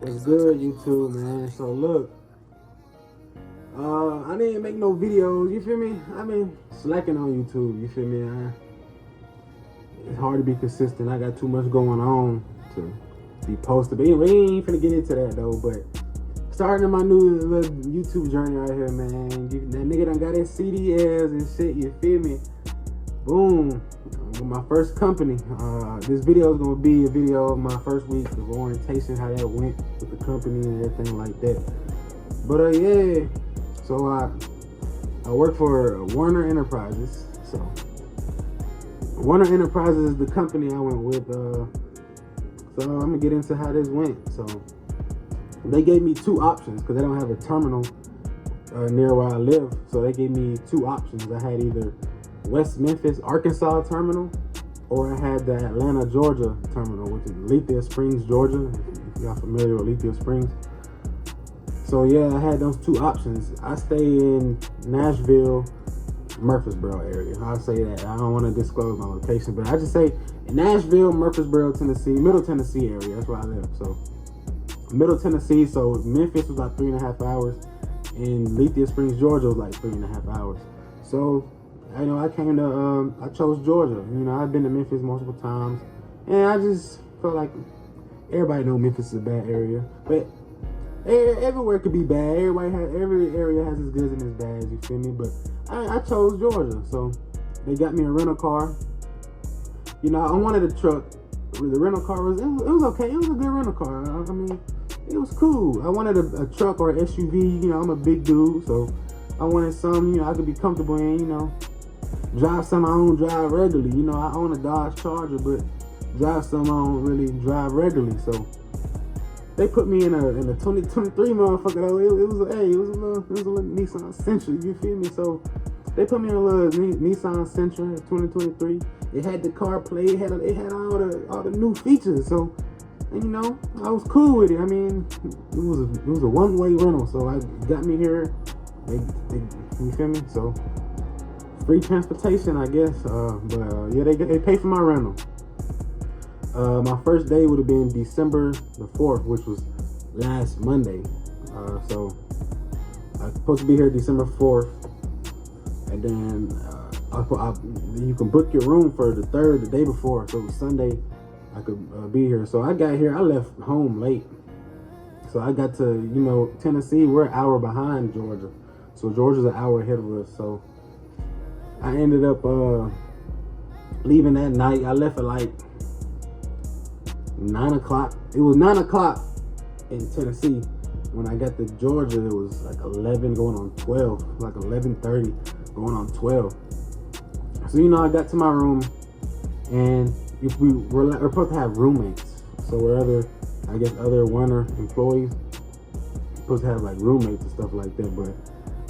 What's good, YouTube, man? So look, I didn't make no videos. You feel me? I've been slacking on YouTube. You feel me? It's hard to be consistent. I got too much going on to be posted. But anyway, we ain't finna get into that though. But starting my new little YouTube journey right here, man. That nigga done got his CDLs and shit. You feel me? Boom. My first company. This video is gonna be a video of my first week of orientation, how that went with the company and everything like that. But yeah, so I work for Werner Enterprises. So Werner Enterprises is the company I went with. So I'm gonna get into how this went. So they gave me two options because they don't have a terminal near where I live. So they gave me two options. I had either West Memphis, Arkansas terminal, or I had the Atlanta, Georgia terminal, which is Lithia Springs, Georgia, if y'all familiar with Lithia Springs. So yeah, I had those two options. I stay in Nashville, Murfreesboro area. I'll say that. I don't want to disclose my location, but I just say Nashville, Murfreesboro, Tennessee, Middle Tennessee area. That's where I live. So Middle Tennessee, so Memphis was like 3.5 hours, and Lithia Springs, Georgia was like 3.5 hours. So I I chose Georgia. You know, I've been to Memphis multiple times, and I just felt like everybody knows Memphis is a bad area, but everywhere could be bad. Every area has its goods and its bads. You feel me? But I chose Georgia, so they got me a rental car. You know, I wanted a truck. The rental car was okay. It was a good rental car. I mean, it was cool. I wanted a truck or an SUV. You know, I'm a big dude, so I wanted something I could be comfortable in. You know, drive something I don't drive regularly. You know, I own a Dodge Charger, but drive something I don't really drive regularly. So they put me in a 2023 motherfucker though. It was a little Nissan Sentra. You feel me? So they put me in a little Nissan Sentra 2023. It had the CarPlay. It had all the new features. So, and you know, I was cool with it. I mean, it was a one-way rental. So I got me here. You feel me? So free transportation, I guess. Yeah, they pay for my rental. My first day would have been December the 4th, which was last Monday. So I was supposed to be here December 4th, and then you can book your room for the 3rd, the day before. So it was Sunday, I could be here. So I got here. I left home late, so I got to Tennessee. We're an hour behind Georgia, so Georgia's an hour ahead of us. So I ended up leaving that night. I left at like 9 o'clock. It was 9 o'clock in Tennessee. When I got to Georgia, it was like 11 going on 12, like 11:30 going on 12. So I got to my room, and we're supposed to have roommates. So we're other Werner employees supposed to have like roommates and stuff like that. But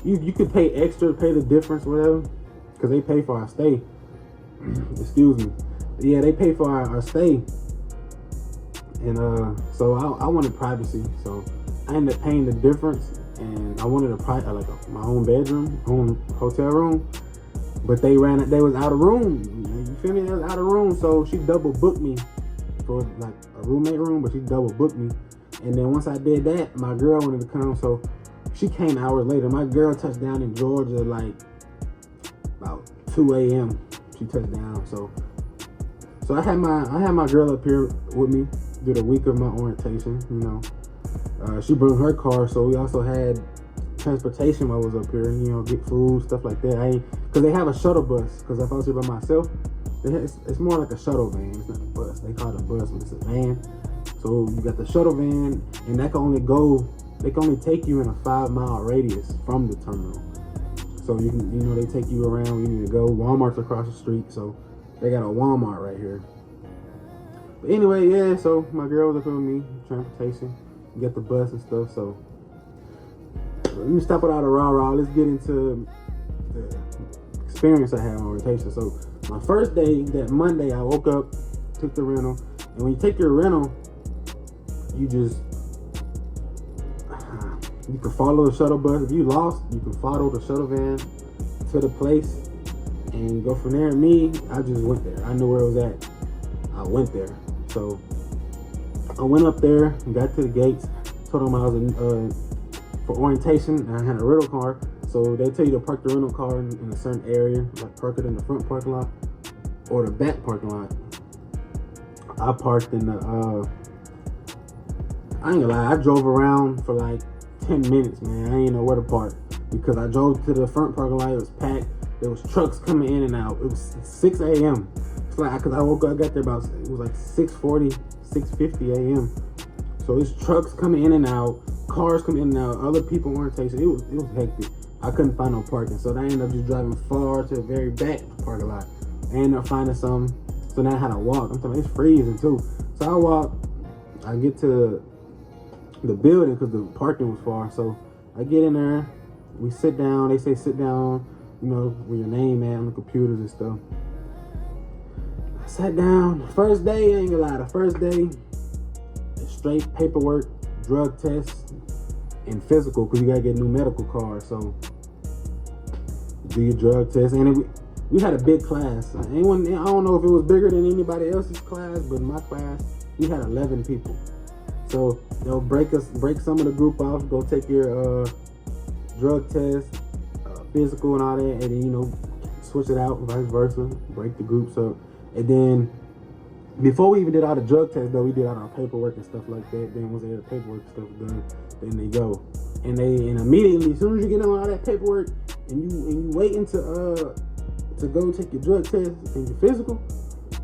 you could pay extra, pay the difference, whatever, because they pay for our stay. Excuse me. Yeah, they pay for our stay. And so I wanted privacy, so I ended up paying the difference, and I wanted my own bedroom, own hotel room, but they was out of room. You feel me? They was out of room, so she double booked me for like a roommate room, but she double booked me. And then once I did that, my girl wanted to come, so she came hours later. My girl touched down in Georgia like about 2 a.m. She touched down, so I had my girl up here with me. Did a week of my orientation, she brought her car, so we also had transportation while I was up here, get food, stuff like that. Because they have a shuttle bus, because if I was here by myself, it's more like a shuttle van. It's not a bus. They call it a bus, but it's a van. So you got the shuttle van, and they can only take you in a 5-mile radius from the terminal. So you can, they take you around where you need to go. Walmart's across the street, so they got a Walmart right here. But anyway, yeah, so my girl was up with me, transportation, get the bus and stuff. So let me stop without a rah-rah. Let's get into the experience I had on orientation. So my first day, that Monday, I woke up, took the rental, and when you take your rental, you can follow the shuttle bus. If you lost, you can follow the shuttle van to the place and go from there. Me, I just went there. I knew where it was at. I went there. So I went up there, got to the gates, told them I was for orientation, and I had a rental car. So they tell you to park the rental car in a certain area, like park it in the front parking lot or the back parking lot. I parked in the, I ain't gonna lie, I drove around for like 10 minutes, man. I ain't know where to park because I drove to the front parking lot, it was packed. There was trucks coming in and out. It was 6 a.m. It's like, cause I got there about, it was like 6:40, 6:50 a.m. So it's trucks coming in and out, cars coming in and out, other people orientation. It was hectic. I couldn't find no parking, so I ended up just driving far to the very back parking lot. I ended up finding some, so now I had to walk. I'm talking, it's freezing too. So I walk, I get to the building because the parking was far. So I get in there, we sit down. They say sit down, you know, where your name at on the computers and stuff. I sat down. First day, I ain't gonna lie, the first day, straight paperwork, drug tests, and physical, because you gotta get a new medical card. So do your drug test. And we had a big class. I don't know if it was bigger than anybody else's class, but in my class, we had 11 people. So they'll break some of the group off, go take your drug test, physical and all that, and then, you know, switch it out, vice versa, break the groups up. And then before we even did all the drug tests, though, we did all our paperwork and stuff like that. Then once they had the paperwork and stuff done, then they go. And immediately, as soon as you get on all that paperwork and you waiting to go take your drug test and your physical,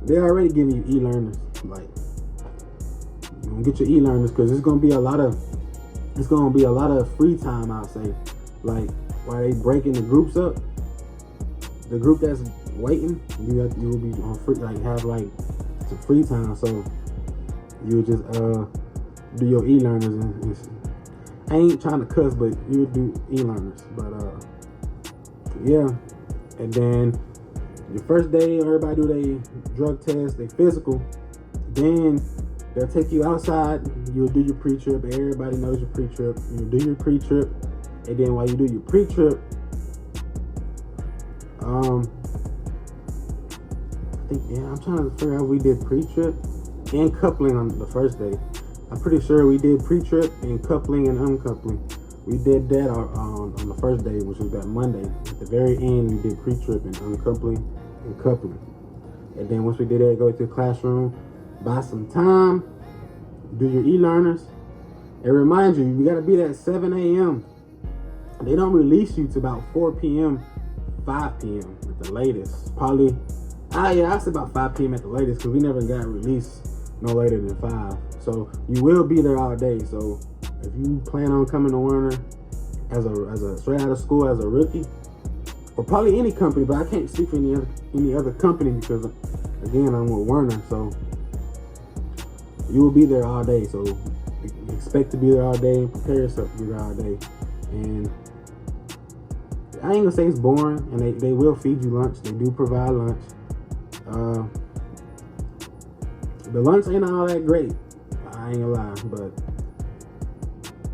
they're already giving you e-learners. Like, you gonna get your e-learners because it's gonna be a lot of free time, I'll say. Like, while they breaking the groups up, the group that's waiting, you will be on free, like have like some free time. So you just do your e-learners and I ain't trying to cuss, but you would do e-learners. But yeah. And then your first day, everybody do their drug test, their physical. Then they'll take you outside. You'll do your pre-trip. Everybody knows your pre-trip. You'll do your pre-trip. And then while you do your pre-trip, I think, I'm trying to figure out, we did pre-trip and coupling on the first day. I'm pretty sure we did pre-trip and coupling and uncoupling. We did that on the first day, which was that Monday. At the very end, we did pre-trip and uncoupling and coupling. And then once we did that, go to the classroom, buy some time, do your e-learners. And remind you, you gotta be there at 7 a.m. They don't release you to about 4 p.m., 5 p.m. at the latest. Probably, I said about 5 p.m. at the latest because we never got released no later than 5. So you will be there all day. So if you plan on coming to Werner as a straight out of school as a rookie, or probably any company, but I can't speak for any other company because again, I'm with Werner. So you will be there all day. So expect to be there all day. Prepare yourself to be there all day. And I ain't gonna say it's boring, and they will feed you lunch. They do provide lunch. The lunch ain't all that great, I ain't gonna lie, but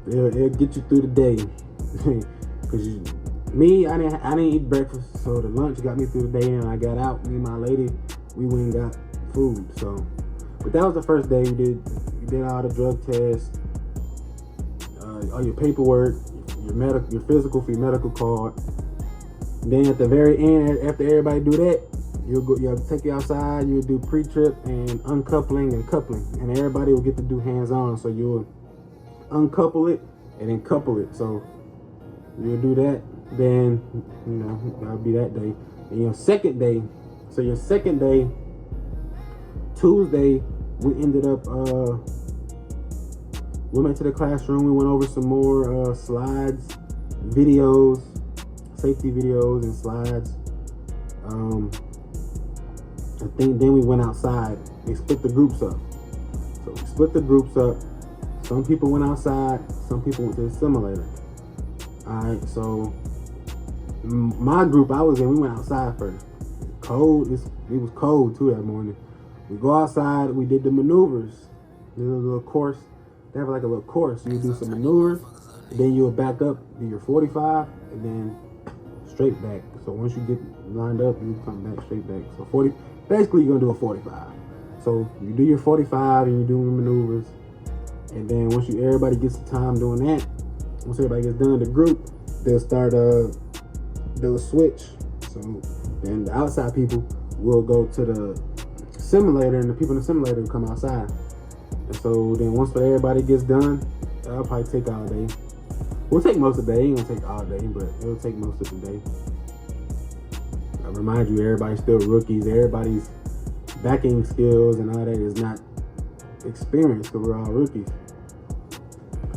it'll get you through the day. Cause I didn't eat breakfast, so the lunch got me through the day, and I got out. Me and my lady, we went and got food. So, but that was the first day. We did all the drug tests, all your paperwork, your physical for your medical card. And then at the very end, after everybody do that, you'll take you outside. You'll do pre-trip and uncoupling and coupling, and everybody will get to do hands-on. So you'll uncouple it and then couple it. So you'll do that. Then that'll be that day. And your second day. So your second day, Tuesday, we ended up. We went to the classroom. We went over some more slides, videos, safety videos and slides. I think then we went outside. They split the groups up. So we split the groups up. Some people went outside. Some people went to the simulator. All right. So my group I was in, we went outside first. Cold. It was cold too that morning. We go outside. We did the maneuvers. Did a little course. They have like a little course. You do some maneuvers, then you'll back up, do your 45, and then straight back. So once you get lined up, you come back straight back. So basically you're gonna do a 45. So you do your 45 and you do your maneuvers, And then once everybody gets the time doing that, once everybody gets done, the group, they'll start they'll switch. So then the outside people will go to the simulator, and the people in the simulator will come outside. And so then once everybody gets done, that'll probably take all day. We'll take most of the day. It ain't gonna take all day, but it'll take most of the day. I remind you, everybody's still rookies. Everybody's backing skills and all that is not experienced, because we're all rookies.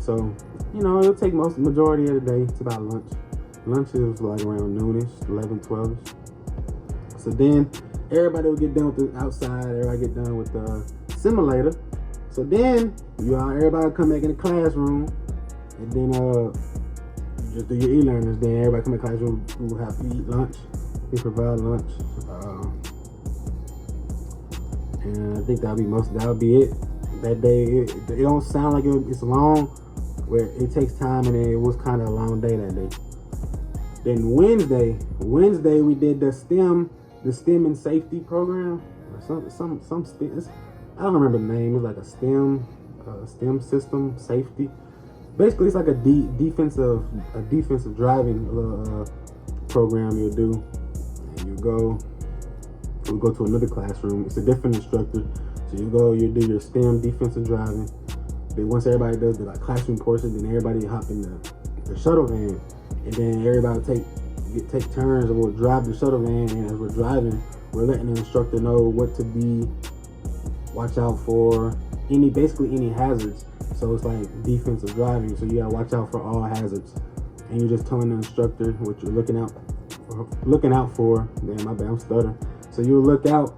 So, it'll take majority of the day. It's about lunch. Lunch is like around noonish, 11, 12ish. So then everybody will get done with the outside. Everybody get done with the simulator. So then everybody will come back in the classroom, and then just do your e-learners. Then everybody come in the classroom. We will have to eat lunch. We provide lunch, and I think that'll be it. That day, it don't sound like it's long, where it takes time, and it was kind of a long day that day. Then Wednesday we did the STEM and safety program, or some STEM. I don't remember the name. It's like a STEM system safety. Basically, it's like a defensive driving program you'll do. And we'll go to another classroom. It's a different instructor. So you do your STEM defensive driving. Then once everybody does the classroom portion, then everybody hop in the shuttle van, and then everybody take turns, and we'll drive the shuttle van. And as we're driving, we're letting the instructor know what to watch out for, basically any hazards. So it's like defensive driving. So you gotta watch out for all hazards, and you're just telling the instructor what you're looking out for. Damn, my bad, I'm stuttering. So you'll look out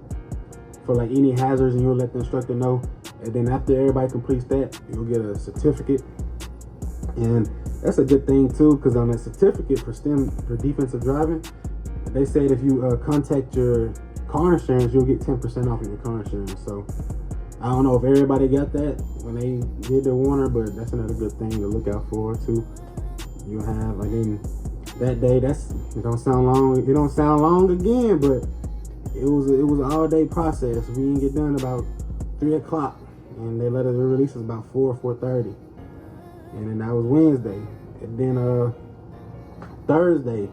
for any hazards, and you'll let the instructor know. And then after everybody completes that, you'll get a certificate. And that's a good thing too, because on that certificate for defensive driving, they said if you contact your car insurance, you'll get 10% off of your car insurance. So I don't know if everybody got that when they did the Werner, but that's another good thing to look out for too. You'll have that day. It don't sound long. It don't sound long again, but it was an all day process. We didn't get done about 3 o'clock, and they let us release us about 4:30, and then that was Wednesday. And then Thursday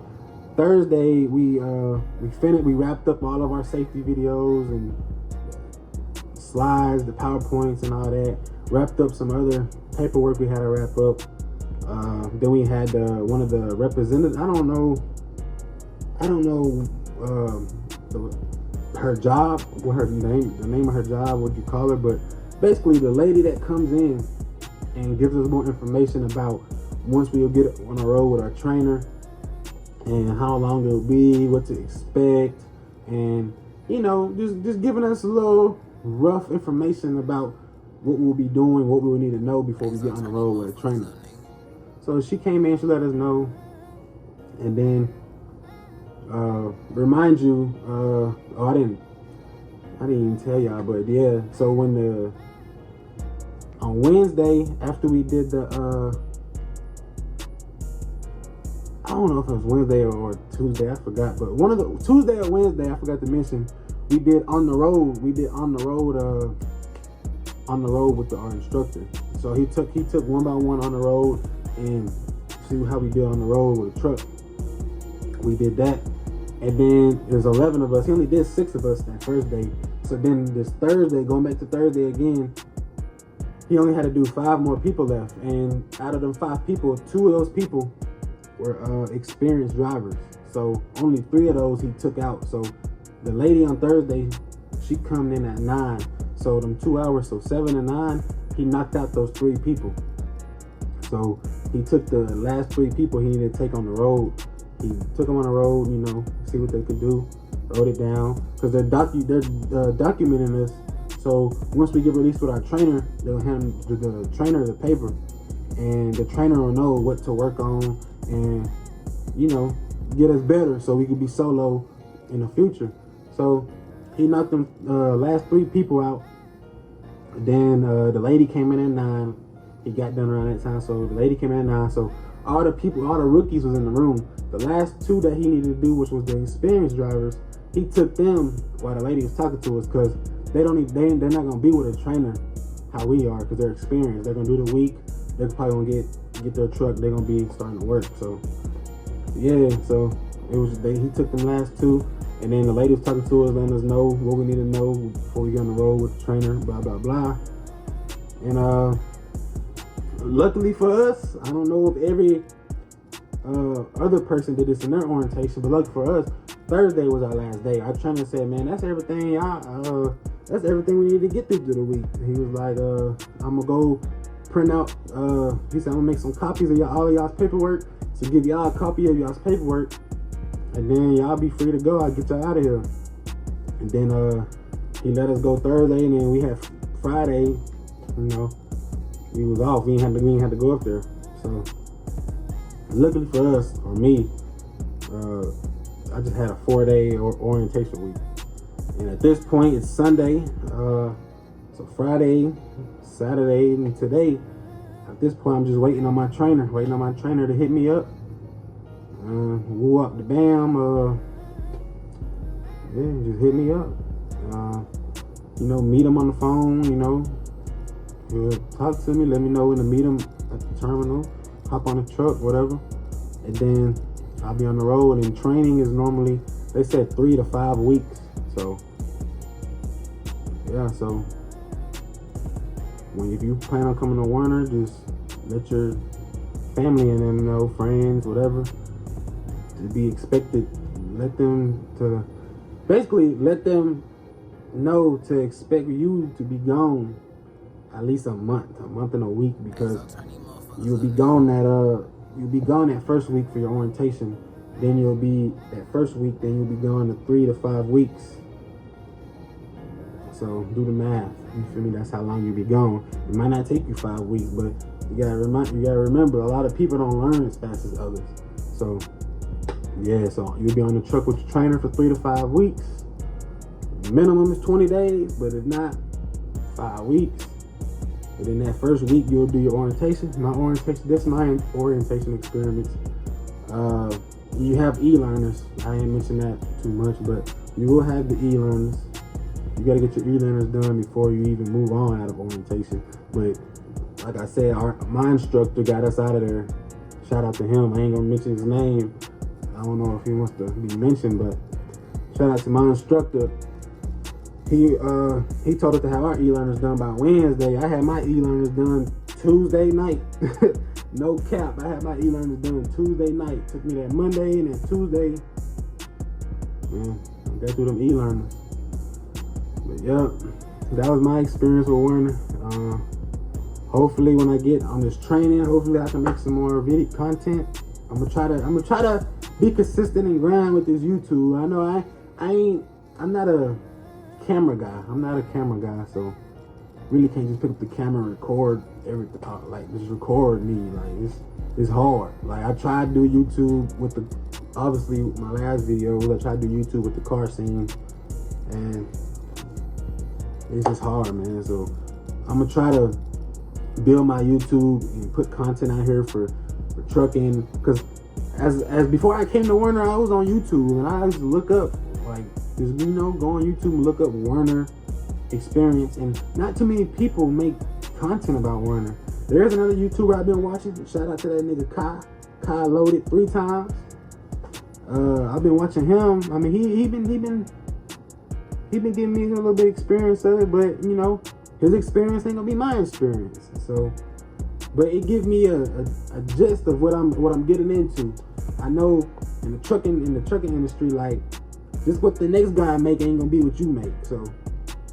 we wrapped up all of our safety videos and slides, the PowerPoints and all that. Wrapped up some other paperwork we had to wrap up. Then we had one of the representatives. I don't know her job, what her name, the name of her job, what you call her, but basically the lady that comes in and gives us more information about once we'll get on the road with our trainer, and how long it'll be, what to expect, and just giving us a little rough information about what we'll be doing, what we will need to know before we get on the road with a trainer. So she came in, she let us know, and then remind you, I didn't even tell y'all, but yeah. So on Wednesday, after we did I don't know if it was Wednesday or Tuesday, I forgot, but one of the Tuesday or Wednesday, I forgot to mention, we did on the road with our instructor. So he took one by one on the road, and see how we did on the road with a truck. We did that. And then there's 11 of us. He only did 6 of us that first day. So then this Thursday, going back to Thursday again, he only had to do 5 more people left. And out of them 5 people, 2 of those people were experienced drivers. So only 3 of those he took out. So the lady on Thursday, she come in at 9. So them 2 hours, so 7 and 9, he knocked out those 3 people. So he took the last 3 people he needed to take on the road. He took them on the road, see what they could do, wrote it down, because they're documenting this. So once we get released with our trainer, they'll hand the trainer the paper, and the trainer will know what to work on and get us better so we could be solo in the future. So he knocked them last 3 people out. Then the lady came in at 9. He got done around that time, so the lady came in at 9. So all the rookies was in the room. The last 2 that he needed to do, which was the experienced drivers, he took them while the lady was talking to us, because they're not gonna be with a trainer how we are, because they're experienced. They're gonna do the week. They're probably gonna get their truck. They're gonna be starting to work. So yeah, so he took them last two, and then the lady was talking to us, letting us know what we need to know before we get on the road with the trainer, blah blah blah. And luckily for us, I don't know if every other person did this in their orientation, but luckily for us, Thursday was our last day. Our trainer said, "Man, that's everything, y'all. That's everything we need to get through the week." He was like, "I'm gonna go print out." He said, "I'm gonna make some copies of all of y'all's paperwork, so give y'all a copy of y'all's paperwork, and then y'all be free to go. I'll get y'all out of here." And then he let us go Thursday, and then we had Friday. You know, we was off. We didn't have to go up there. So luckily for us, or me, I just had a 4-day orientation week. And at this point, it's Sunday. So Friday, Saturday, and today, at this point, I'm just waiting on my trainer to hit me up. Woo up the bam. Yeah, just hit me up. Meet him on the phone, He'll talk to me, let me know when to meet him at the terminal, hop on the truck, whatever. And then I'll be on the road, and training is normally, they said 3 to 5 weeks. So yeah, so if you plan on coming to Werner, just let your family and them know, friends, whatever, to be expected. Let them know to expect you to be gone at least a month and a week, because you'll be gone that first week for your orientation. Then you'll be that first week, then you'll be gone to 3 to 5 weeks. So do the math. You feel me? That's how long you'll be gone. It might not take you 5 weeks, but you gotta remember, a lot of people don't learn as fast as others. So yeah, so you'll be on the truck with your trainer for 3 to 5 weeks. Minimum is 20 days, but if not, 5 weeks. And then that first week, you'll do your orientation. That's my orientation experiments. You have e-learners. I ain't mentioned that too much, but you will have the e-learners. You gotta get your e-learners done before you even move on out of orientation. But like I said, my instructor got us out of there. Shout out to him. I ain't gonna mention his name. I don't know if he wants to be mentioned, but shout out to my instructor. He told us to have our e-learners done by Wednesday. I had my e-learners done Tuesday night. No cap. I had my e-learners done Tuesday night. Took me that Monday and then Tuesday. Man, I got through them e-learners. But yeah, that was my experience with Werner. Hopefully when I get on this training, hopefully I can make some more video content. I'm gonna try to be consistent and grind with this YouTube. I know I'm not a camera guy. So really can't just pick up the camera and record everything. Just record me. Like it's hard. Like I tried to do YouTube with obviously my last video was I tried to do YouTube with the car scene, and it's just hard, man. So I'm gonna try to build my YouTube and put content out here for trucking, because as before I came to Werner, I was on YouTube and I used to look up, just go on YouTube and look up Werner experience, and not too many people make content about Werner. There's another YouTuber I've been watching. Shout out to that nigga Kai Loaded 3 times. I've been watching him. I mean, he been giving me a little bit of experience of it, but his experience ain't gonna be my experience. So, but it gives me a gist of what I'm getting into. I know in the trucking industry, just what the next guy make ain't gonna be what you make. So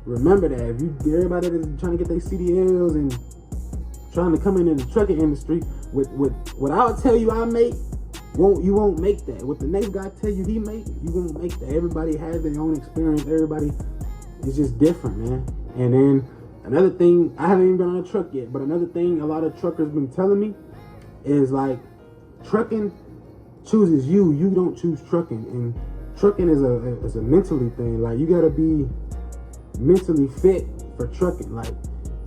remember that. If everybody that is trying to get their CDLs and trying to come in the trucking industry with what I'll tell you I make, you won't make that. What the next guy tell you he make, you won't make that. Everybody has their own experience. Everybody is just different, man. And then another thing, I haven't even been on a truck yet, but another thing a lot of truckers been telling me is trucking chooses you. You don't choose trucking. And trucking is a mentally thing. You gotta be mentally fit for trucking.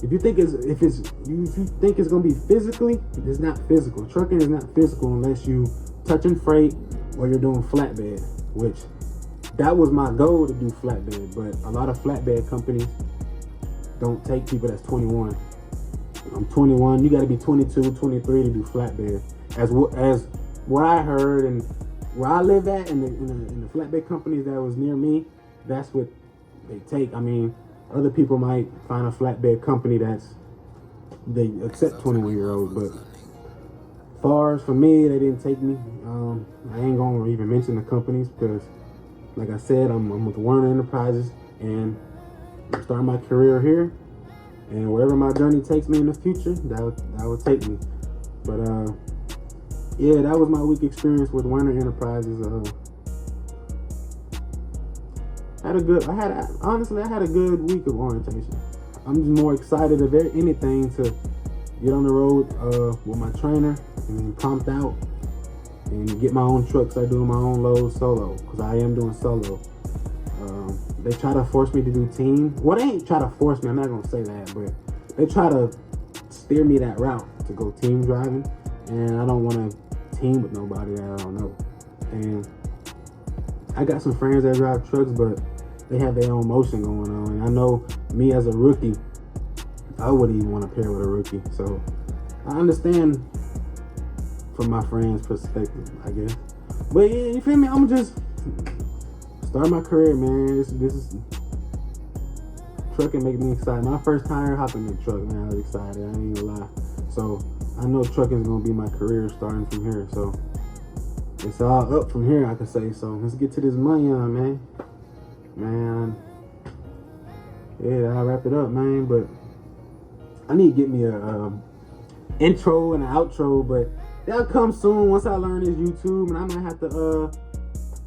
If you think it's gonna be physically, it's not physical. Trucking is not physical unless you touching freight or you're doing flatbed, which that was my goal, to do flatbed. But a lot of flatbed companies, don't take people that's 21. I'm 21. You got to be 22, 23 to do flatbed. As what I heard and where I live at in the flatbed companies that was near me, that's what they take. I mean, other people might find a flatbed company they accept 21-year-olds, but as far as for me, they didn't take me. I ain't gonna even mention the companies because, like I said, I'm with Werner Enterprises, and I'm starting my career here. And wherever my journey takes me in the future, that would take me. But yeah, that was my week experience with Werner Enterprises. Honestly, I had a good week of orientation. I'm just more excited of anything to get on the road with my trainer and prompt out and get my own truck, start doing my own loads solo, because I am doing solo. They try to force me to do team. Well, they ain't try to force me, I'm not going to say that, but they try to steer me that route to go team driving, and I don't want to team with nobody that I don't know. And I got some friends that drive trucks, but they have their own motion going on, and I know me as a rookie, I wouldn't even want to pair with a rookie. So I understand from my friend's perspective, I guess. But yeah, you feel me? I'm just start my career, man. This is trucking making me excited. My first time hopping in the truck, man, I was excited. I ain't gonna lie. So I know trucking is gonna be my career starting from here. So it's all up from here, I could say. So let's get to this money on, man. Yeah, I'll wrap it up, man. But I need to get me a intro and an outro, but that'll come soon once I learn this YouTube, and I might have to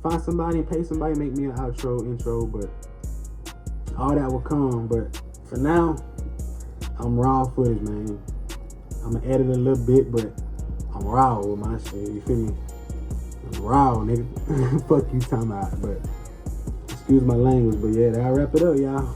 find somebody and pay somebody to make me an outro, intro, but all that will come. But for now, I'm raw footage, man. I'm gonna edit a little bit, but I'm raw with my shit, you feel me? I'm raw, nigga. Fuck you talking about, but excuse my language, but yeah, that'll wrap it up, y'all.